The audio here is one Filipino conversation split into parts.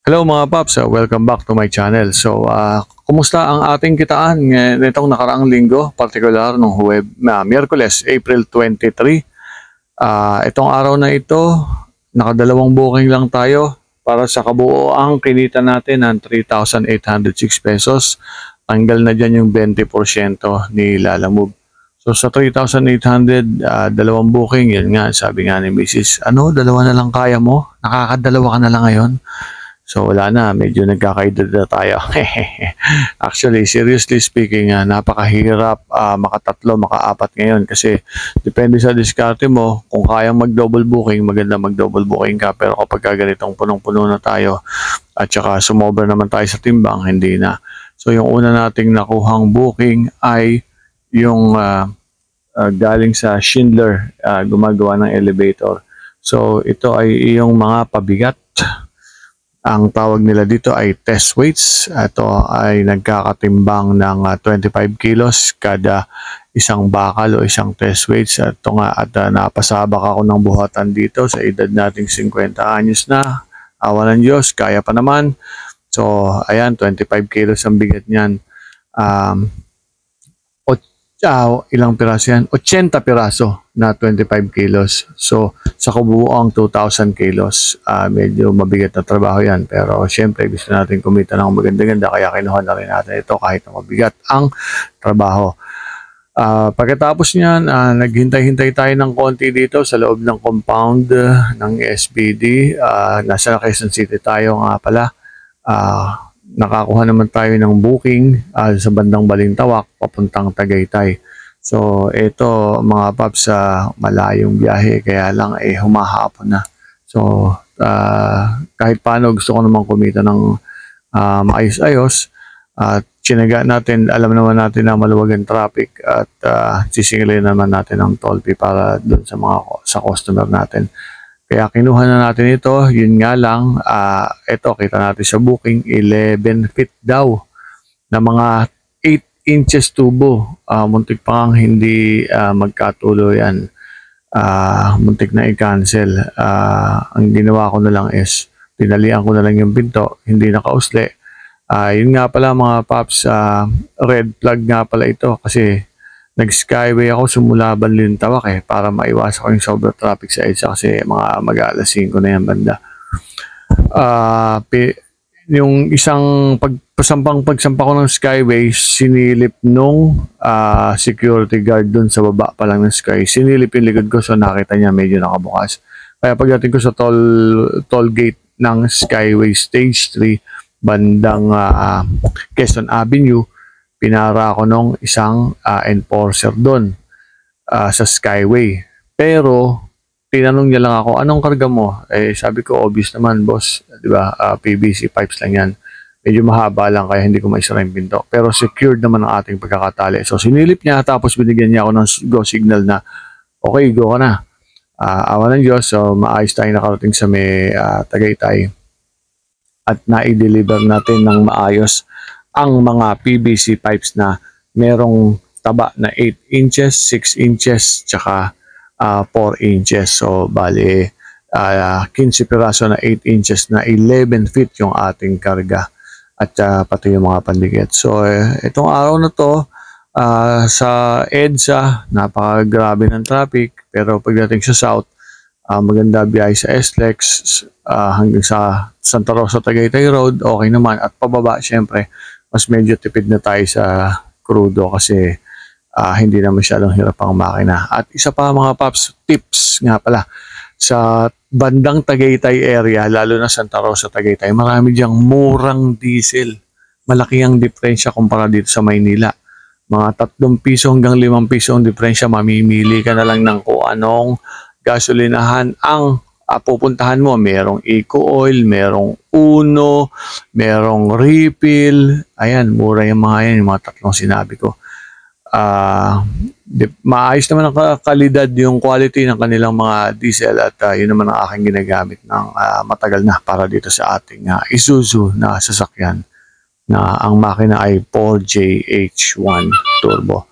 Hello mga paps, welcome back to my channel. Kumusta ang ating kitaan nitong nakaraang linggo, partikular nung Miyerkules, April 23. Itong araw na ito, nakadalawang booking lang tayo para sa kabuoang kinita natin ng 3,806 pesos. Tanggal na dyan yung 20% ni Lalamove. So sa 3,800, dalawang booking, yun nga, sabi nga ni Mrs. Dalawa na lang kaya mo? Nakakadalawa ka na lang ngayon? So wala na, medyo nagkakaedad na tayo. Actually, seriously speaking, napakahirap makatatlo, makaapat ngayon kasi depende sa diskarte mo. Kung kayang mag-double booking, maganda mag-double booking ka. Pero kapag ganitong punong-puno na tayo at saka sumobra naman tayo sa timbang, hindi na. So yung una nating nakuhang booking ay yung galing sa Schindler, gumagawa ng elevator. So ito ay yung mga pabigat. Ang tawag nila dito ay test weights. Ito ay nagkakatimbang ng 25 kilos kada isang bakal o isang test weights. Ito nga at napasabak ako ng buhatan dito sa edad nating 50 anyos na. Awa ng Diyos, kaya pa naman. So ayan, 25 kilos ang bigat niyan. Ilang piraso yan? 80 piraso na 25 kilos. So, sa kabuuang 2,000 kilos, medyo mabigat na trabaho yan. Pero, syempre, gusto natin kumita ng maganda-ganda, kaya kinuha na rin natin ito kahit na mabigat ang trabaho. Pagkatapos niyan, naghintay-hintay tayo ng konti dito sa loob ng compound ng SBD. Nasa Quezon City tayo nga pala. Nakakuha naman tayo ng booking sa bandang Balintawak papuntang Tagaytay. So ito mga paps, malayong biyahe kaya lang humahapon na. So kahit paano gusto ko naman kumita ng maayos-ayos at tsinaga natin, alam naman natin na maluwag ang traffic at sisingilin naman natin ang toll fee para doon sa customer natin. Kaya kinuha na natin ito, yun nga lang, ito kita natin sa booking, 11 feet daw na mga 8 inches tubo. Muntik pa nga hindi magkatuloy yan. Muntik na i-cancel. Ang ginawa ko na lang is, tinalian ko na lang yung pinto, hindi nakausli. Yun nga pala mga paps, red flag nga pala ito kasi nag-skyway ako simula Balintawak para maiwasan ko yung sobrang traffic sa EDSA kasi mga mag-alas 5 na yan banda. Yung isang pagsampa ko ng skyway, sinilip nung security guard dun sa baba pa lang ng sky. Sinilip yung likod ko so nakita niya medyo nakabukas. Kaya pagdating ko sa toll gate ng Skyway Stage 3 bandang Quezon Avenue, pinara ako nung isang enforcer doon sa Skyway. Pero tinanong niya lang ako, anong karga mo? Sabi ko, obvious naman boss, di ba? PVC pipes lang yan. Medyo mahaba lang kaya hindi ko maisara yung pinto. Pero secured naman ang ating pagkakatali. So sinilip niya tapos binigyan niya ako ng go signal na okay, go ka na. Awa ng Diyos, so maayos tayo nakarating sa may Tagaytay. At na-deliver natin ng maayos ang mga PVC pipes na merong taba na 8 inches, 6 inches, tsaka 4 inches. So, bali, 15 piraso na 8 inches na 11 feet yung ating karga at pati yung mga pandikit. So, itong araw na to, sa EDSA, napakagrabe ng traffic. Pero pagdating sa South, maganda biyahe sa SLEX hanggang sa Santa Rosa Tagaytay Road, okay naman. At pababa, syempre, mas medyo tipid na tayo sa crudo kasi hindi na masyadong hirap ang makina. At isa pa mga paps, tips nga pala, sa bandang Tagaytay area, lalo na Santa Rosa Tagaytay, marami diyang murang diesel. Malaki ang diferensya kumpara dito sa Maynila. Mga 3 piso hanggang 5 piso ang diferensya, mamimili ka na lang ng kung anong gasolinahan ang pupuntahan mo. Merong Eco Oil, merong Uno, merong Refill. Ayan, mura yung mga yan, yung mga tatlong sinabi ko. Maayos naman ang kalidad, yung quality ng kanilang mga diesel at yun naman ang aking ginagamit ng matagal na para dito sa ating Isuzu na sasakyan na ang makina ay 4JH1 Turbo.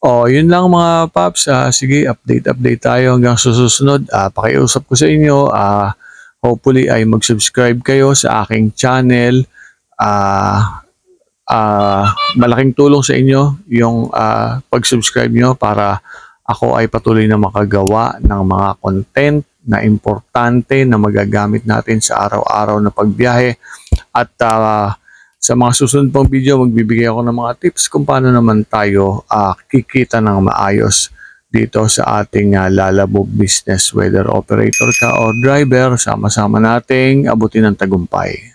Yun lang mga paps. Sige, update tayo hanggang susunod. Pakiusap ko sa inyo, hopefully ay mag-subscribe kayo sa aking channel. Malaking tulong sa inyo yung pag-subscribe nyo para ako ay patuloy na makagawa ng mga content na importante na magagamit natin sa araw-araw na pagbiyahe. At sa mga susunod pang video, magbibigay ako ng mga tips kung paano naman tayo kikita ng maayos dito sa ating lalabog business. Whether operator ka o driver, sama-sama nating abutin ang tagumpay.